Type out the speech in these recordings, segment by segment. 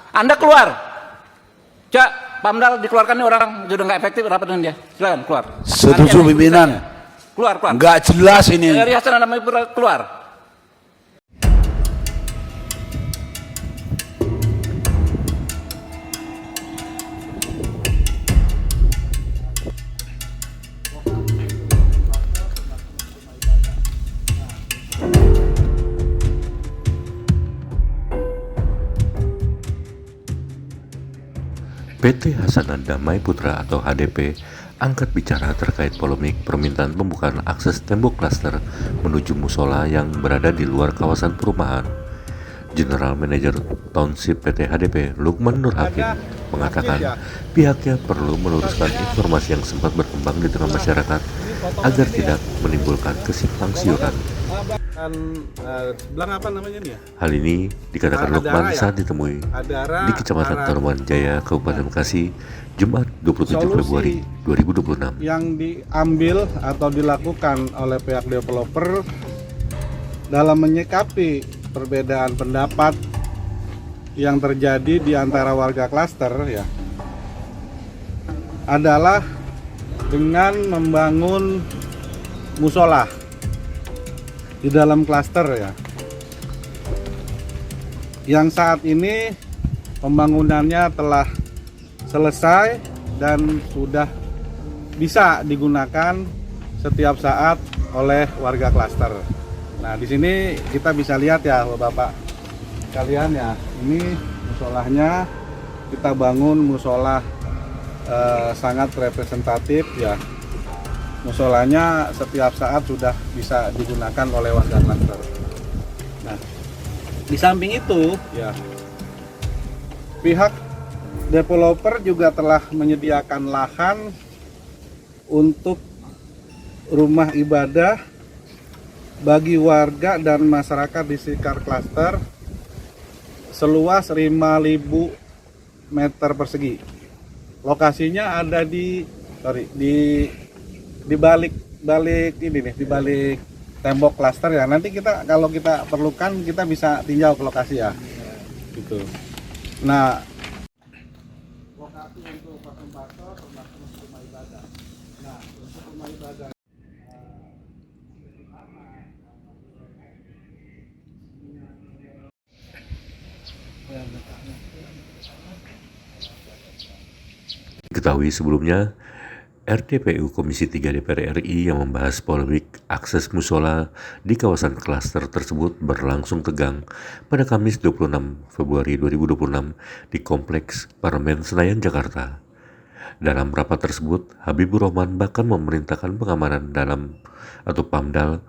Anda keluar. Cak, Pamdal dikeluarkan nih, orang sudah nggak efektif rapat dengan dia. Silakan keluar. Setuju pimpinan. Keluar. Nggak jelas ini. Dari Hasan Anda keluar. PT Hasanan Damai Putra atau HDP angkat bicara terkait polemik permintaan pembukaan akses tembok klaster menuju musola yang berada di luar kawasan perumahan. General Manager Township PT HDP Lukman Nur Hakim mengatakan pihaknya perlu meluruskan informasi yang sempat berkembang di tengah masyarakat agar tidak menimbulkan kesimpang siuran. Sebelah apa namanya nih ya? Hal ini dikatakan Lukman saat ditemui di Kecamatan Taruman Jaya, Kabupaten Bekasi, Jumat 27 Februari 2026. Yang diambil atau dilakukan oleh pihak developer dalam menyikapi perbedaan pendapat yang terjadi di antara warga klaster ya, adalah dengan membangun musola di dalam klaster ya, yang saat ini pembangunannya telah selesai dan sudah bisa digunakan setiap saat oleh warga klaster. Nah, di sini kita bisa lihat ya Bapak kalian ya, ini musolahnya kita bangun musola sangat representatif ya. Musolanya setiap saat sudah bisa digunakan oleh warga klaster. Nah, di samping itu ya, pihak developer juga telah menyediakan lahan untuk rumah ibadah bagi warga dan masyarakat di sekitar klaster seluas 5.000 meter persegi. Lokasinya ada di balik ini nih, di balik tembok klaster ya. Nanti kita kalau kita perlukan kita bisa tinjau ke lokasi ya. Gitu. Nah, lokasi untuk pastor termasuk rumah ibadah. Nah, untuk rumah ibadah Diketahui sebelumnya, RDPU Komisi 3 DPR RI yang membahas polemik akses musola di kawasan klaster tersebut berlangsung tegang pada Kamis 26 Februari 2026 di Kompleks Parlemen Senayan, Jakarta. Dalam rapat tersebut, Habibur Rahman bahkan memerintahkan pengamanan dalam atau Pamdal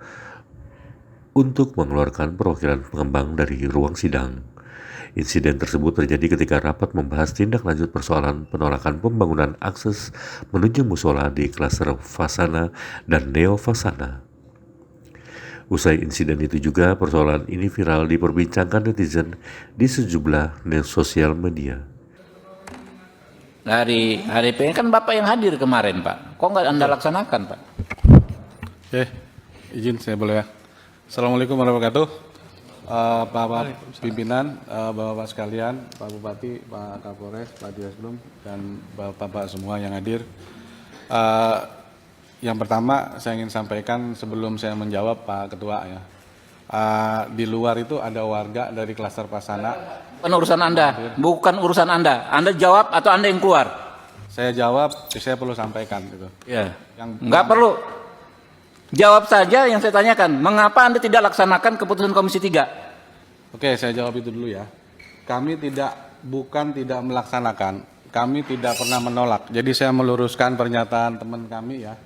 untuk mengeluarkan perwakilan pengembang dari ruang sidang. Insiden tersebut terjadi ketika rapat membahas tindak lanjut persoalan penolakan pembangunan akses menuju musola di klaster Fasana dan Neo Fasana. Usai insiden itu juga persoalan ini viral diperbincangkan netizen di sejumlah sosial media. Dari HDP kan Bapak yang hadir kemarin, Pak. Kok nggak Anda laksanakan, Pak? Oke, izin saya boleh ya. Assalamualaikum warahmatullahi wabarakatuh. Bapak pimpinan, Bapak-bapak sekalian, Pak Bupati, Pak Kapolres, Pak Diasblum, dan Bapak-bapak semua yang hadir. Yang pertama saya ingin sampaikan sebelum saya menjawab Pak Ketua ya. Di luar itu ada warga dari klaster Pasana. Bukan urusan Anda, bukan urusan Anda. Anda jawab atau Anda yang keluar? Saya jawab, saya perlu sampaikan gitu. Ya. Nggak perlu. Jawab saja yang saya tanyakan. Mengapa Anda tidak laksanakan keputusan Komisi 3? Oke, saya jawab itu dulu ya. Kami bukan tidak melaksanakan. Kami tidak pernah menolak. Jadi saya meluruskan pernyataan teman kami ya,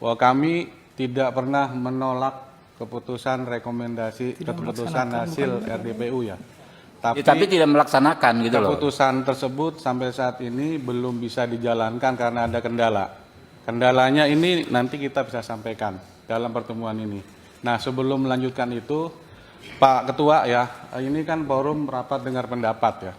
bahwa kami tidak pernah menolak keputusan rekomendasi, keputusan hasil RDPU ya. Tapi tidak melaksanakan gitu loh. Keputusan tersebut sampai saat ini belum bisa dijalankan karena ada kendala. Kendalanya ini nanti kita bisa sampaikan dalam pertemuan ini. Nah, sebelum melanjutkan itu, Pak Ketua ya, ini kan forum rapat dengar pendapat ya.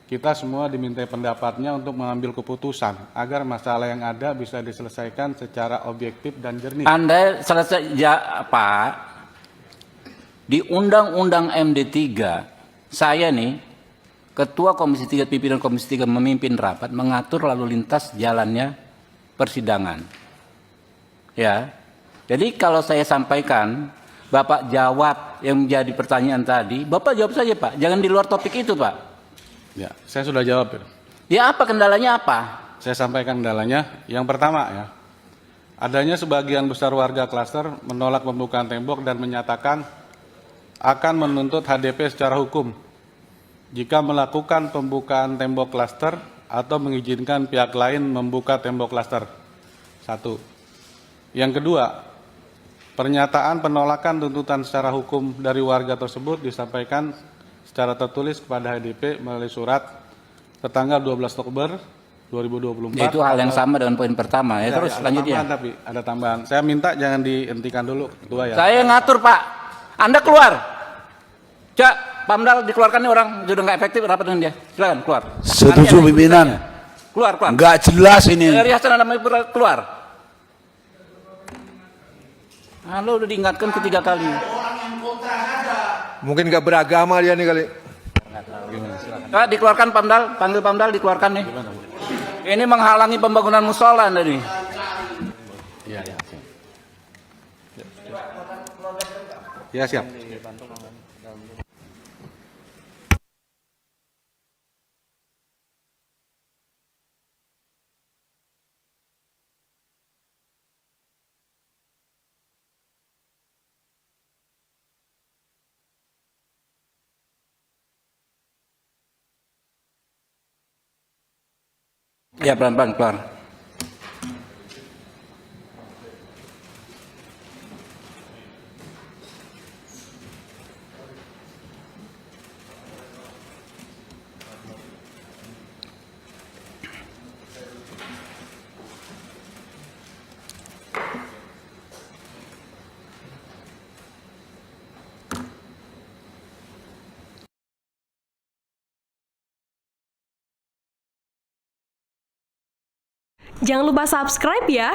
Kita semua dimintai pendapatnya untuk mengambil keputusan agar masalah yang ada bisa diselesaikan secara objektif dan jernih. Anda selesai ya, Pak. Di Undang-Undang MD 3, saya nih Ketua Komisi 3, pimpinan Komisi 3 memimpin rapat, mengatur lalu lintas jalannya persidangan. Ya. Jadi kalau saya sampaikan, Bapak jawab yang menjadi pertanyaan tadi, Bapak jawab saja Pak, jangan di luar topik itu Pak. Ya, saya sudah jawab ya. Ya apa kendalanya apa? Saya sampaikan kendalanya. Yang pertama ya, adanya sebagian besar warga klaster menolak pembukaan tembok dan menyatakan akan menuntut HDP secara hukum jika melakukan pembukaan tembok klaster atau mengizinkan pihak lain membuka tembok klaster. 1. Yang kedua, pernyataan penolakan tuntutan secara hukum dari warga tersebut disampaikan secara tertulis kepada HDP melalui surat tertanggal 12 Oktober 2024. Itu hal yang sama dengan poin pertama ya. Terus lanjutnya. Tapi ada tambahan. Saya minta jangan dihentikan dulu Ketua ya. Saya ngatur Pak. Anda keluar. Cak, Pamdal dikeluarkan nih orang sudah nggak efektif rapat dengan dia. Silakan keluar. Setuju pimpinan. Keluar. Nggak jelas ini. Dari Hasan Adam Maipura keluar. Halo udah diingatkan ketiga kali. Mungkin nggak beragama dia nih kali. Dikeluarkan Pamdal, panggil Pamdal dikeluarkan nih. Ini menghalangi pembangunan musola Anda nih. Iya, ya. Ya, siap. Ya pelan-pelan keluar. Jangan lupa subscribe ya.